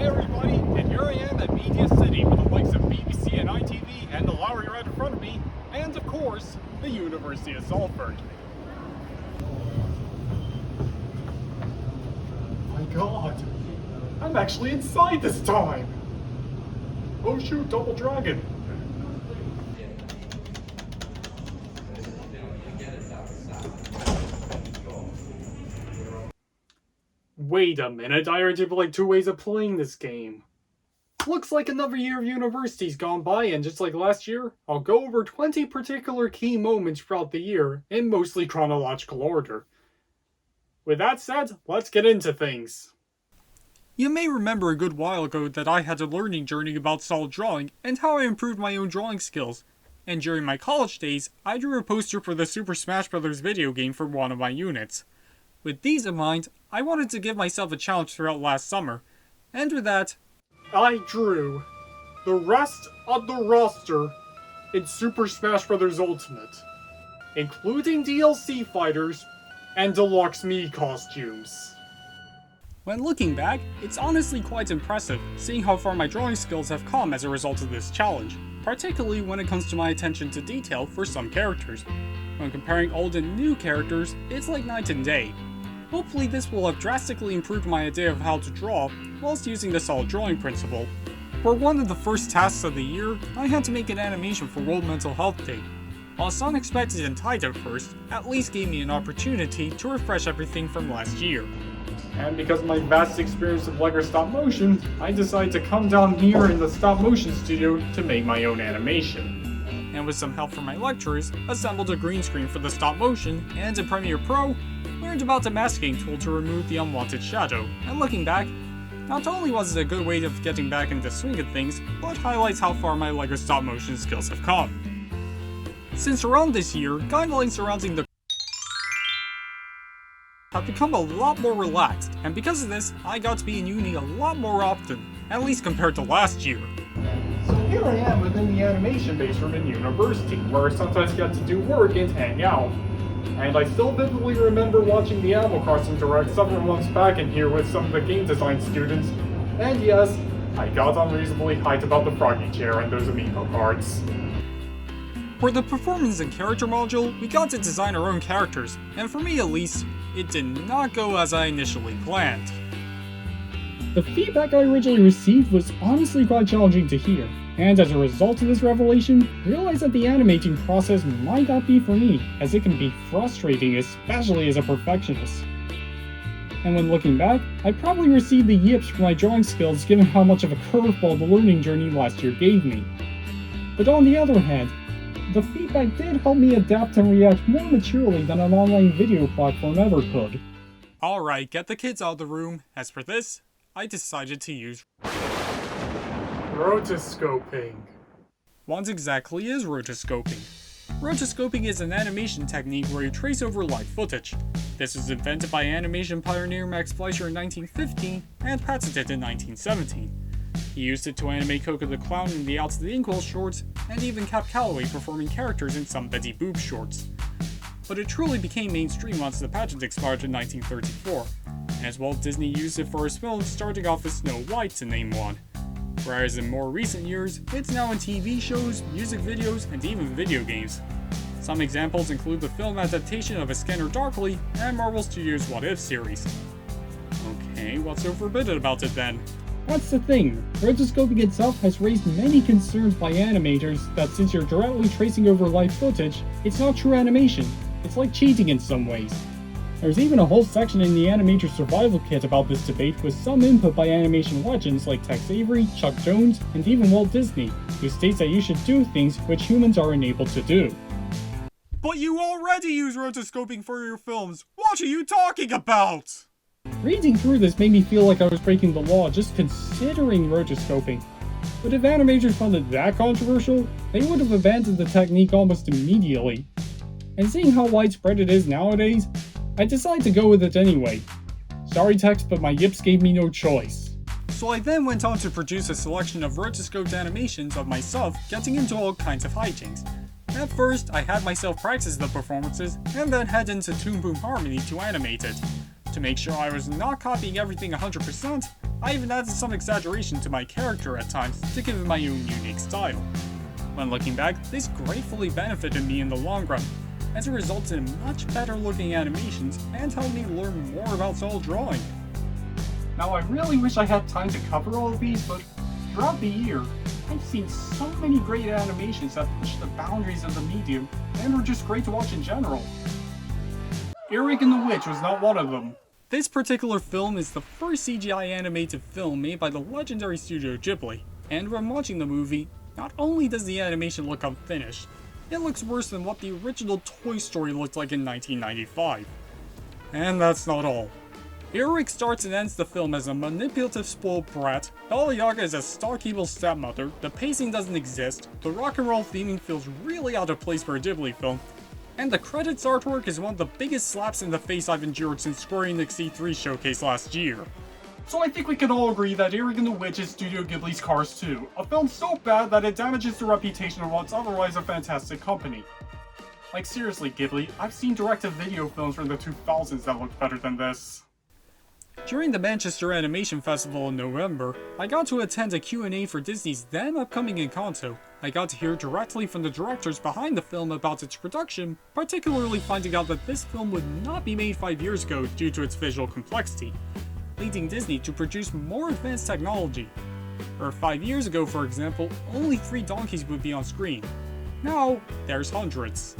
Hey everybody, and here I am at Media City with the likes of BBC and ITV and the Lowry right in front of me, and of course, the University of Salford. Oh my god, I'm actually inside this time! Oh shoot, double dragon! Wait a minute, I already have like 2 ways of playing this game. Looks like another year of university's gone by, and just like last year, I'll go over 20 particular key moments throughout the year in mostly chronological order. With that said, let's get into things. You may remember a good while ago that I had a learning journey about solid drawing and how I improved my own drawing skills. And during my college days, I drew a poster for the Super Smash Bros. Video game for one of my units. With these in mind, I wanted to give myself a challenge throughout last summer, and with that, I drew the rest of the roster in Super Smash Bros. Ultimate, including DLC fighters and deluxe Mii costumes. When looking back, it's honestly quite impressive seeing how far my drawing skills have come as a result of this challenge, particularly when it comes to my attention to detail for some characters. When comparing old and new characters, it's like night and day. Hopefully this will have drastically improved my idea of how to draw, whilst using the solid drawing principle. For one of the first tasks of the year, I had to make an animation for World Mental Health Day. Whilst unexpected and tight at first, at least gave me an opportunity to refresh everything from last year. And because of my vast experience of LEGO stop motion, I decided to come down here in the stop motion studio to make my own animation. And with some help from my lecturers, assembled a green screen for the stop motion, and in Premiere Pro, learned about the masking tool to remove the unwanted shadow. And looking back, not only was it a good way of getting back into the swing of things, but highlights how far my LEGO stop motion skills have come. Since around this year, guidelines surrounding the have become a lot more relaxed, and because of this, I got to be in uni a lot more often, at least compared to last year. So here I am within the animation base room in university, where I sometimes get to do work and hang out. And I still vividly remember watching the Animal Crossing Direct several months back in here with some of the game design students, and yes, I got unreasonably hyped about the Froggy Chair and those amiibo cards. For the performance and character module, we got to design our own characters, and for me at least, it did not go as I initially planned. The feedback I originally received was honestly quite challenging to hear, and as a result of this revelation, realized that the animating process might not be for me, as it can be frustrating, especially as a perfectionist. And when looking back, I probably received the yips for my drawing skills given how much of a curveball the learning journey last year gave me. But on the other hand, the feedback did help me adapt and react more maturely than an online video platform ever could. Alright, get the kids out of the room. As for this, I decided to use Rotoscoping. What exactly is rotoscoping? Rotoscoping is an animation technique where you trace over live footage. This was invented by animation pioneer Max Fleischer in 1915 and patented in 1917. He used it to animate Coco the Clown in the Outs of the Inkwell shorts, and even Cap Calloway performing characters in some Betty Boop shorts. But it truly became mainstream once the patent expired in 1934, as Walt Disney used it for his films, starting off with Snow White to name one. Whereas in more recent years, it's now in TV shows, music videos, and even video games. Some examples include the film adaptation of A Scanner Darkly and Marvel Studios' What If series. Okay, what's so forbidden about it then? That's the thing, rotoscoping itself has raised many concerns by animators that since you're directly tracing over live footage, it's not true animation. It's like cheating in some ways. There's even a whole section in the Animator Survival Kit about this debate with some input by animation legends like Tex Avery, Chuck Jones, and even Walt Disney, who states that you should do things which humans are unable to do. But you already use rotoscoping for your films! What are you talking about? Reading through this made me feel like I was breaking the law just considering rotoscoping. But if animators found it that controversial, they would have abandoned the technique almost immediately. And seeing how widespread it is nowadays, I decided to go with it anyway. Sorry Tex, but my yips gave me no choice. So I then went on to produce a selection of rotoscoped animations of myself getting into all kinds of hijinks. At first, I had myself practice the performances, and then head into Toon Boom Harmony to animate it. To make sure I was not copying everything 100%, I even added some exaggeration to my character at times to give it my own unique style. When looking back, this gratefully benefited me in the long run, as it resulted in much better looking animations and helped me learn more about solid drawing. Now I really wish I had time to cover all of these, but throughout the year, I've seen so many great animations that push the boundaries of the medium and were just great to watch in general. Earwig and the Witch was not one of them. This particular film is the first CGI animated film made by the legendary studio Ghibli, and when watching the movie, not only does the animation look unfinished, it looks worse than what the original Toy Story looked like in 1995. And that's not all. Earwig starts and ends the film as a manipulative spoiled brat, Baba Yaga is a stock evil stepmother, the pacing doesn't exist, the rock and roll theming feels really out of place for a Ghibli film, and the credits artwork is one of the biggest slaps in the face I've endured since Square Enix E3 showcase last year. So I think we can all agree that Earwig and the Witch is Studio Ghibli's Cars 2, a film so bad that it damages the reputation of what's otherwise a fantastic company. Like seriously Ghibli, I've seen direct-to-video films from the 2000s that look better than this. During the Manchester Animation Festival in November, I got to attend a Q&A for Disney's then upcoming Encanto. I got to hear directly from the directors behind the film about its production, particularly finding out that this film would not be made 5 years ago due to its visual complexity, leading Disney to produce more advanced technology. Or 5 years ago, for example, only 3 donkeys would be on screen. Now, there's hundreds.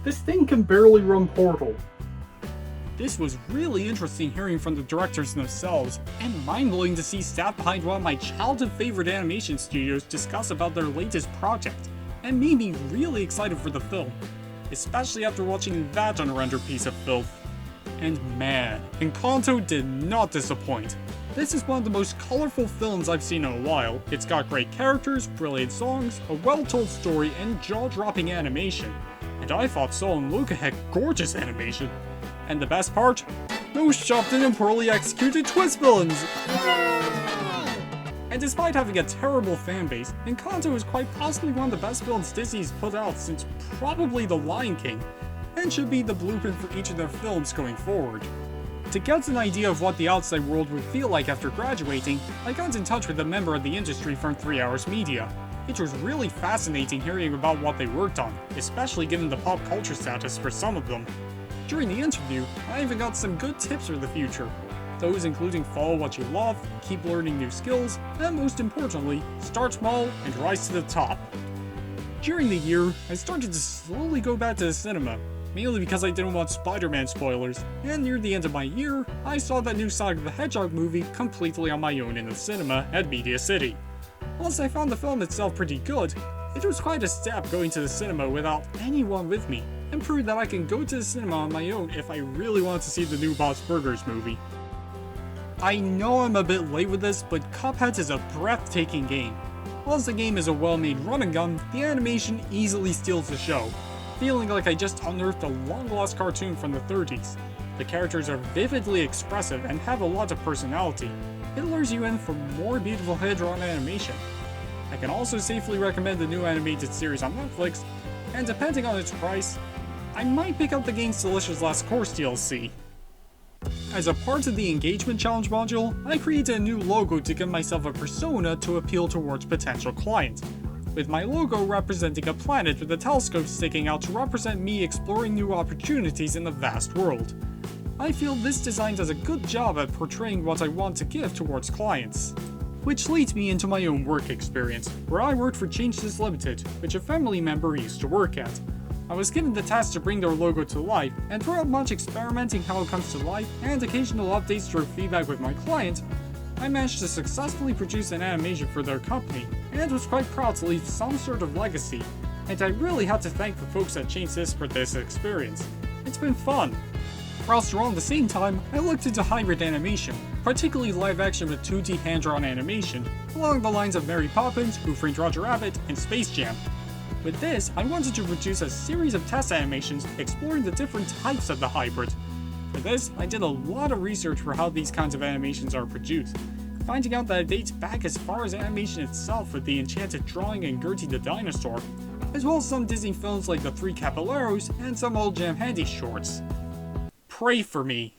This thing can barely run Portal. This was really interesting hearing from the directors themselves, and mind-blowing to see staff behind one of my childhood favorite animation studios discuss about their latest project, and made me really excited for the film, especially after watching that unrendered piece of filth. And man, Encanto did not disappoint. This is one of the most colorful films I've seen in a while. It's got great characters, brilliant songs, a well-told story, and jaw-dropping animation. And I thought Sol and Luca had gorgeous animation. And the best part? Those shoved in and poorly executed twist villains! And despite having a terrible fanbase, Encanto is quite possibly one of the best films Disney's put out since probably The Lion King, and should be the blueprint for each of their films going forward. To get an idea of what the outside world would feel like after graduating, I got in touch with a member of the industry from 3 Hours Media. It was really fascinating hearing about what they worked on, especially given the pop culture status for some of them. During the interview, I even got some good tips for the future. Those including follow what you love, keep learning new skills, and most importantly, start small and rise to the top. During the year, I started to slowly go back to the cinema, mainly because I didn't want Spider-Man spoilers, and near the end of my year, I saw that new Sonic the Hedgehog movie completely on my own in the cinema at Media City. Whilst I found the film itself pretty good, it was quite a step going to the cinema without anyone with me, and proved that I can go to the cinema on my own if I really want to see the new Bob's Burgers movie. I know I'm a bit late with this, but Cuphead is a breathtaking game. Whilst the game is a well-made run and gun, the animation easily steals the show, feeling like I just unearthed a long-lost cartoon from the 30s. The characters are vividly expressive and have a lot of personality. It lures you in for more beautiful hand-drawn animation. I can also safely recommend the new animated series on Netflix, and depending on its price, I might pick up the game's Delicious Last Course DLC. As a part of the Engagement Challenge module, I created a new logo to give myself a persona to appeal towards potential clients, with my logo representing a planet with a telescope sticking out to represent me exploring new opportunities in the vast world. I feel this design does a good job at portraying what I want to give towards clients. Which leads me into my own work experience, where I worked for Changes Limited, which a family member used to work at. I was given the task to bring their logo to life, and throughout much experimenting how it comes to life, and occasional updates through feedback with my client, I managed to successfully produce an animation for their company, and was quite proud to leave some sort of legacy, and I really had to thank the folks at Changes for this experience. It's been fun. Whilst around the same time, I looked into hybrid animation, particularly live action with 2D hand-drawn animation, along the lines of Mary Poppins, Who Framed Roger Rabbit, and Space Jam. With this, I wanted to produce a series of test animations exploring the different types of the hybrid. For this, I did a lot of research for how these kinds of animations are produced, finding out that it dates back as far as animation itself with the Enchanted Drawing and Gertie the Dinosaur, as well as some Disney films like The Three Caballeros and some old Jam Handy shorts. Pray for me.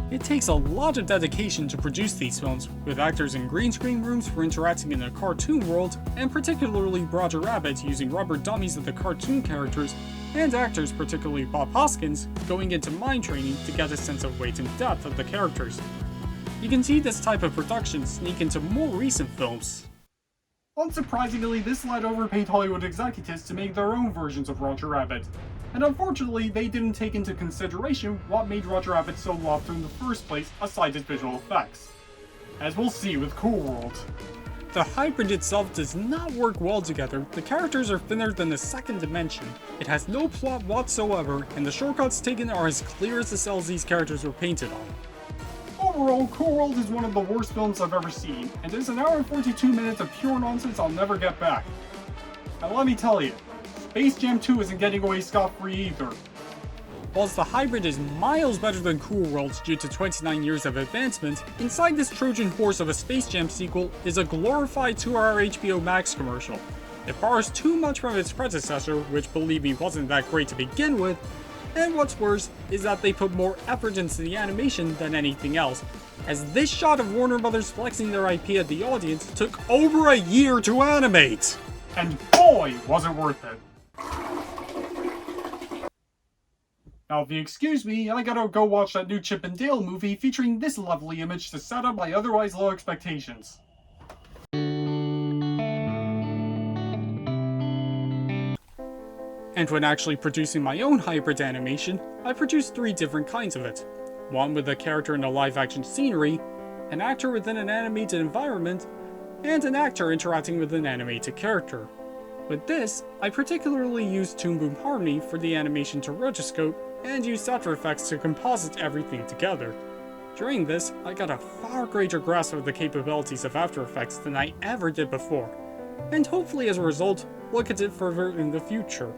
It takes a lot of dedication to produce these films, with actors in green screen rooms for interacting in a cartoon world, and particularly Roger Rabbit using rubber dummies of the cartoon characters, and actors, particularly Bob Hoskins, going into mind training to get a sense of weight and depth of the characters. You can see this type of production sneak into more recent films. Unsurprisingly, this led overpaid Hollywood executives to make their own versions of Roger Rabbit. And unfortunately, they didn't take into consideration what made Roger Rabbit so loved in the first place, aside its visual effects. As we'll see with Cool World. The hybrid itself does not work well together, the characters are thinner than the second dimension, it has no plot whatsoever, and the shortcuts taken are as clear as the cells these characters were painted on. Overall, Cool World is one of the worst films I've ever seen, and is an hour and 42 minutes of pure nonsense I'll never get back. And let me tell you, Space Jam 2 isn't getting away scot-free either. Whilst the hybrid is miles better than Cool World due to 29 years of advancement, inside this Trojan horse of a Space Jam sequel is a glorified 2-hour HBO Max commercial. It borrows too much from its predecessor, which believe me wasn't that great to begin with, and what's worse is that they put more effort into the animation than anything else, as this shot of Warner Brothers flexing their IP at the audience took over a year to animate! And boy, was it worth it! Now if you excuse me, I gotta go watch that new Chip and Dale movie featuring this lovely image to set up my otherwise low expectations. And when actually producing my own hybrid animation, I produced 3 different kinds of it. One with a character in a live-action scenery, an actor within an animated environment, and an actor interacting with an animated character. With this, I particularly used Toon Boom Harmony for the animation to rotoscope, and used After Effects to composite everything together. During this, I got a far greater grasp of the capabilities of After Effects than I ever did before, and hopefully as a result, look at it further in the future.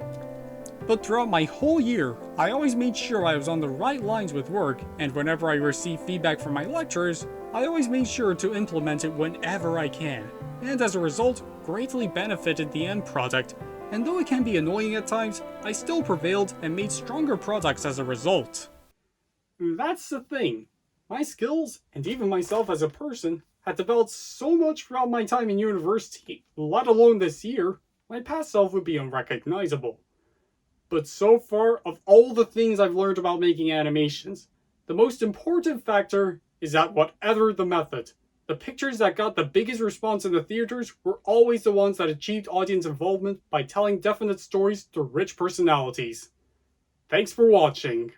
But throughout my whole year, I always made sure I was on the right lines with work, and whenever I received feedback from my lecturers, I always made sure to implement it whenever I can, and as a result, greatly benefited the end product, and though it can be annoying at times, I still prevailed and made stronger products as a result. That's the thing. My skills, and even myself as a person, had developed so much throughout my time in university, let alone this year, my past self would be unrecognizable. But so far, of all the things I've learned about making animations, the most important factor is that whatever the method, the pictures that got the biggest response in the theaters were always the ones that achieved audience involvement by telling definite stories through rich personalities. Thanks for watching.